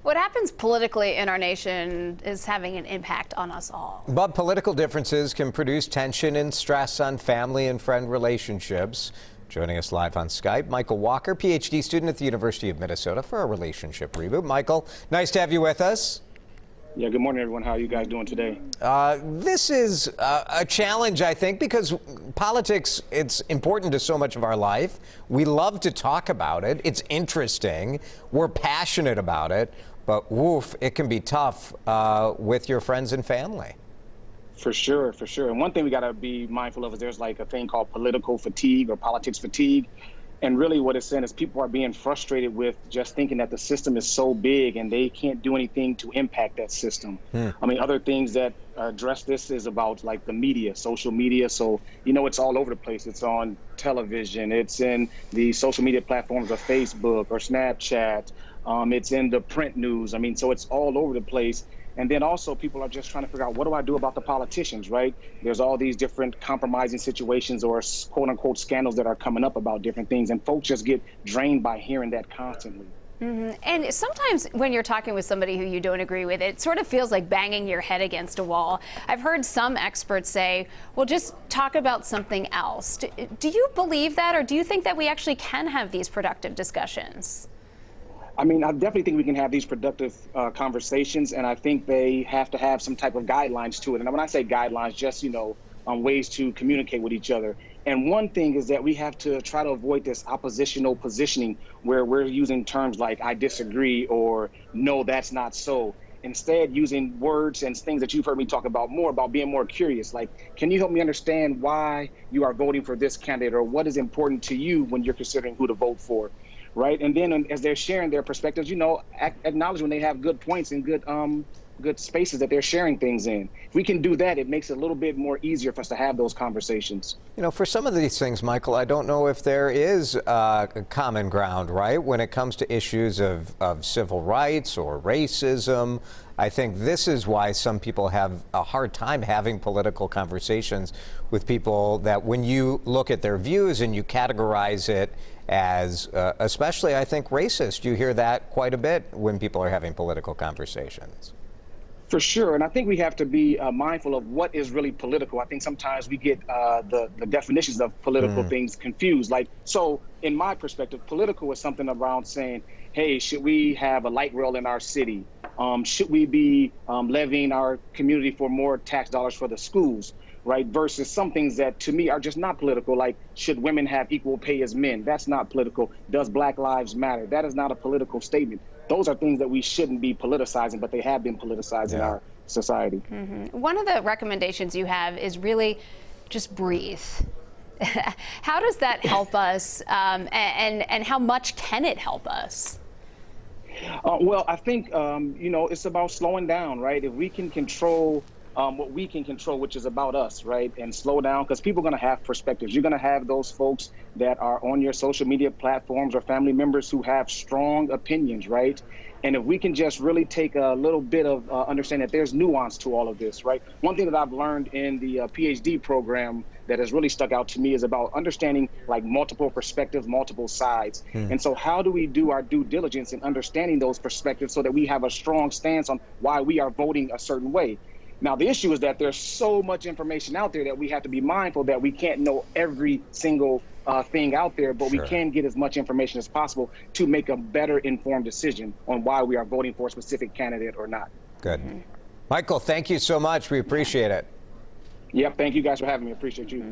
What happens politically in our nation is having an impact on us all. But political differences can produce tension and stress on family and friend relationships. Joining us live on Skype, Michael Walker, PhD student at the University of Minnesota for a relationship reboot. Michael, nice to have you with us. Yeah, good morning, everyone. How are you guys doing today? This is a challenge, I think, because politics, it's important to so much of our life. We love to talk about it. It's interesting. We're passionate about it. But woof, it can be tough with your friends and family. For sure, for sure. And one thing we got to be mindful of is there's like a thing called political fatigue or politics fatigue. And really what it's saying is people are being frustrated with just thinking that the system is so big and they can't do anything to impact that system. I mean, other things that address this is about like the media, social media. So, you know, it's all over the place. It's on television. It's in the social media platforms of Facebook or Snapchat. It's in the print news. I mean, so it's all over the place. And then also people are just trying to figure out, what do I do about the politicians, right? There's all these different compromising situations or quote unquote scandals that are coming up about different things. And folks just get drained by hearing that constantly. And sometimes when you're talking with somebody who you don't agree with, it sort of feels like banging your head against a wall. I've heard some experts say, well, just talk about something else. Do you believe that, or do you think that we actually can have these productive discussions? I mean, I definitely think we can have these productive conversations, and I think they have to have some type of guidelines to it. And when I say guidelines, just, you know, ways to communicate with each other. And one thing is that we have to try to avoid this oppositional positioning where we're using terms like I disagree or no, that's not so. Instead, using words and things that you've heard me talk about more, about being more curious. Like, can you help me understand why you are voting for this candidate, or what is important to you when you're considering who to vote for? Right. And then as they're sharing their perspectives, you know, acknowledge when they have good points and good spaces that they're sharing things in. If we can do that, it makes it a little bit more easier for us to have those conversations. You know, for some of these things, Michael, I don't know if there is common ground, right? When it comes to issues of civil rights or racism, I think this is why some people have a hard time having political conversations with people that when you look at their views and you categorize it as, especially, I think, racist. You hear that quite a bit when people are having political conversations. For sure. And I think we have to be mindful of what is really political. I think sometimes we get the definitions of political things confused. Like, so in my perspective, political is something around saying, hey, should we have a light rail in our city? Should we be levying our community for more tax dollars for the schools? Right, versus some things that to me are just not political, like should women have equal pay as men? That's not political. Does Black Lives Matter? That is not a political statement. Those are things that we shouldn't be politicizing, but they have been politicized in our society. One of the recommendations you have is really just breathe. How does that help us, and how much can it help us? Well, I think, you know, it's about slowing down, right? If we can control what we can control, which is about us, right? And slow down, because people are going to have perspectives. You're going to have those folks that are on your social media platforms or family members who have strong opinions, right? And if we can just really take a little bit of understanding that there's nuance to all of this, right? One thing that I've learned in the PhD program that has really stuck out to me is about understanding like multiple perspectives, multiple sides. And so how do we do our due diligence in understanding those perspectives so that we have a strong stance on why we are voting a certain way? Now, the issue is that there's so much information out there that we have to be mindful that we can't know every single thing out there, but we can get as much information as possible to make a better informed decision on why we are voting for a specific candidate or not. Good. Michael, thank you so much. We appreciate it. Yep. Thank you guys for having me. Appreciate you.